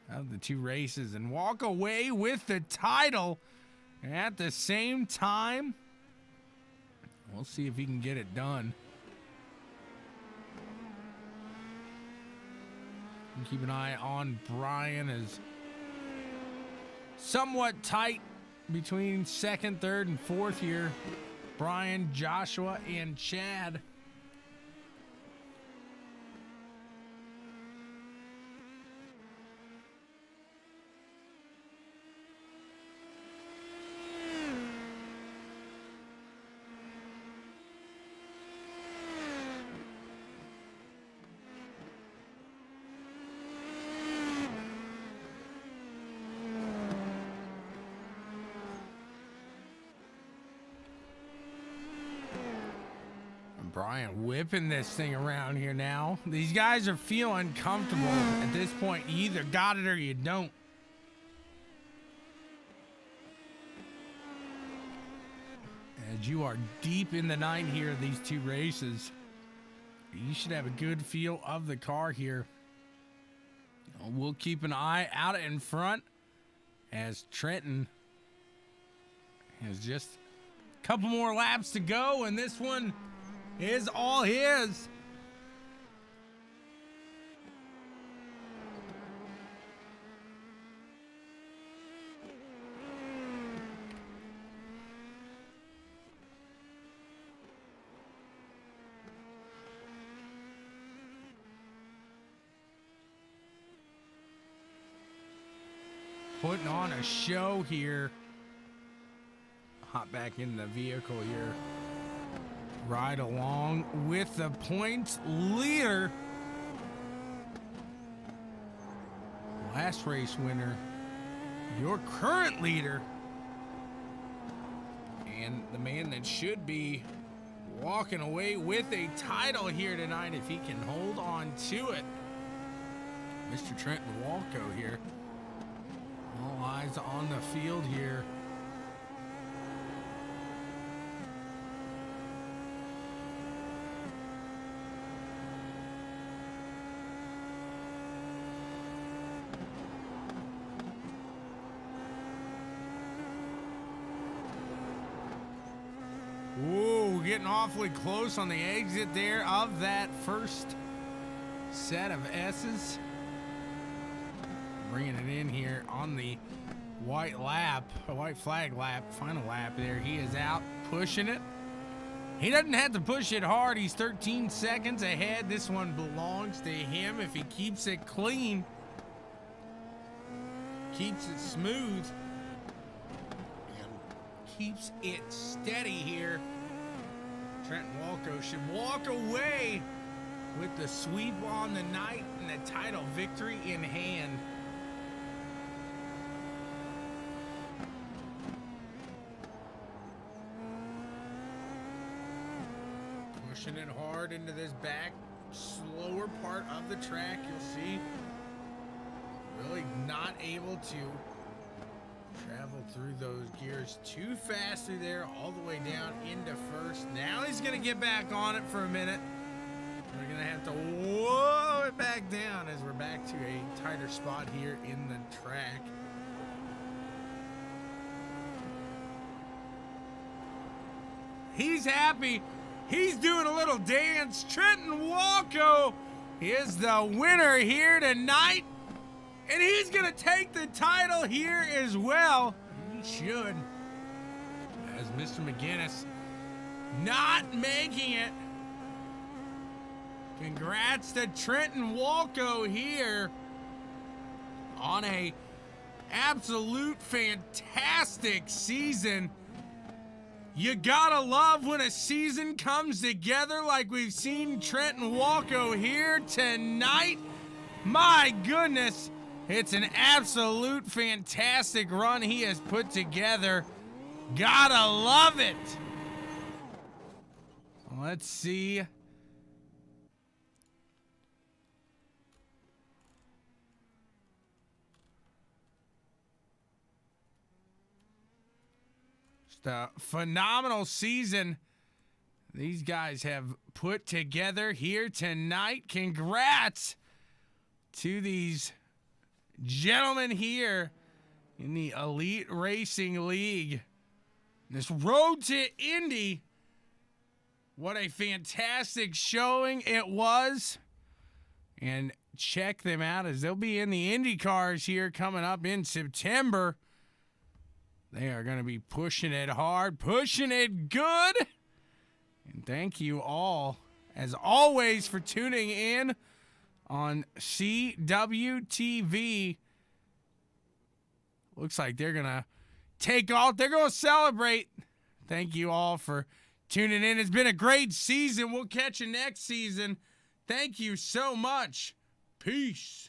of the 2 races and walk away with the title at the same time. We'll see if he can get it done. And keep an eye on Brian, as somewhat tight between 2nd, 3rd, and 4th here. Brian, Joshua, and Chad. Brian whipping this thing around here now. These guys are feeling comfortable at this point. You either got it or you don't. As you are deep in the night here, these 2 races, you should have a good feel of the car here. We'll keep an eye out in front as Trenton has just a couple more laps to go, and this one is all his. putting on a show here. Hop back in the vehicle here. Ride along with the points leader. Last race winner. Your current leader. And the man that should be walking away with a title here tonight if he can hold on to it. Mr. Trenton Walco here. All eyes on the field here. Ooh, getting awfully close on the exit there of that first set of S's. Bringing it in here on the white flag lap, final lap there. He is out pushing it. He doesn't have to push it hard. He's 13 seconds ahead. This one belongs to him if he keeps it clean, keeps it smooth, keeps it steady here. Trenton Walco should walk away with the sweep on the night and the title victory in hand. Pushing it hard into this back, slower part of the track. You'll see really not able to travel through those gears too fast through there, all the way down into first. Now he's going to get back on it for a minute. We're going to have to whoa it back down as we're back to a tighter spot here in the track. He's happy. He's doing a little dance. Trenton Walco is the winner here tonight. And he's going to take the title here as well. He should. As Mr. McGinnis not making it. Congrats to Trenton Walco here on a absolute fantastic season. You gotta love when a season comes together like we've seen Trenton Walco here tonight. My goodness. It's an absolute fantastic run he has put together. Gotta love it. Let's see. Just a phenomenal season these guys have put together here tonight. Congrats to these gentlemen here in the Elite Racing League. This road to Indy, what a fantastic showing it was. And check them out as they'll be in the Indy cars here coming up in September. They are going to be pushing it hard, pushing it good. And thank you all, as always, for tuning in on CWTV. Looks like they're going to take off. They're going to celebrate. Thank you all for tuning in. It's been a great season. We'll catch you next season. Thank you so much. Peace.